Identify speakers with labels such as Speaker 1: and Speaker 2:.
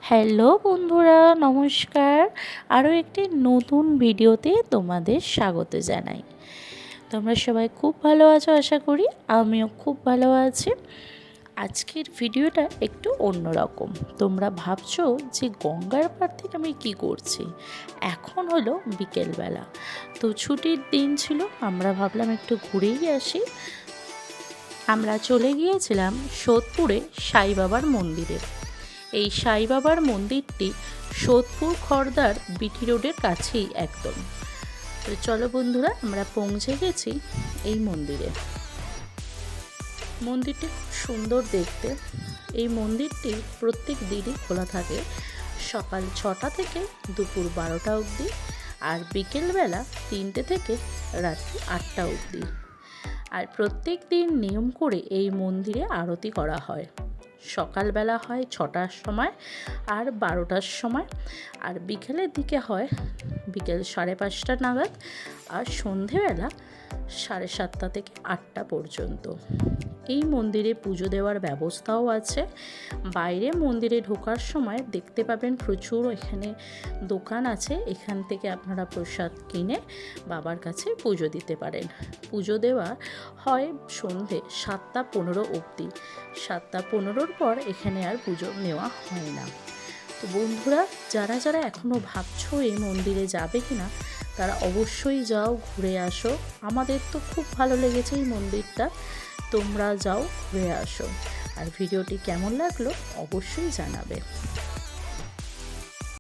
Speaker 1: Hello বন্ধুরা, নমস্কার। আরও একটি নতুন ভিডিওতে তোমাদের স্বাগত জানাই। তোমরা সবাই খুব ভালো আছো আশা করি। আমিও খুব ভালো আছি। আজকের ভিডিওটা একটু অন্যরকম। তোমরা ভাবছো যে গঙ্গার পাড় থেকে আমি কী করছি। এখন হলো বিকেলবেলা, তো ছুটির দিন ছিল, আমরা ভাবলাম একটু ঘুরেই আসি। আমরা চলে গিয়েছিলাম সোদপুরে সাই বাবার মন্দিরে। এই সাই বাবার মন্দিরটি সোদপুর খড়দার বিটি রোডের কাছেই একদম। তো চলো বন্ধুরা, আমরা পৌঁছে গেছি এই মন্দিরে। মন্দিরটি খুব সুন্দর দেখতে। এই মন্দিরটি প্রত্যেক দিনই খোলা থাকে, সকাল 6টা থেকে দুপুর 12টা অবধি, আর বিকেলবেলা 3টে থেকে রাত্রি 8টা অবধি। আর প্রত্যেক দিন নিয়ম করে এই মন্দিরে আরতি করা হয়। সকালবেলা হয় 6টার সময় আর 12টার সময়, আর বিকেলের দিকে হয় বিকেল 5:30 নাগাদ, আর সন্ধেবেলা 7:30 থেকে 8টা পর্যন্ত। এই মন্দিরে পুজো দেওয়ার ব্যবস্থাও আছে। বাইরে মন্দিরে ঢোকার সময় দেখতে পাবেন প্রচুর এখানে দোকান আছে, এখান থেকে আপনারা প্রসাদ কিনে বাবার কাছে পুজো দিতে পারেন। পুজো দেওয়া হয় সন্ধে 7টা 15 অবধি। 7টা 15-র পর এখানে আর পুজো নেওয়া হয় না। তো বন্ধুরা, যারা যারা এখনও ভাবছো এই মন্দিরে যাবে কিনা, তারা অবশ্যই যাও, ঘুরে আসো। আমাদের তো খুব ভালো লেগেছে এই মন্দিরটা। তোমরা যাও, ঘুরে আসো। আর ভিডিওটি কেমন লাগলো অবশ্যই জানাবে।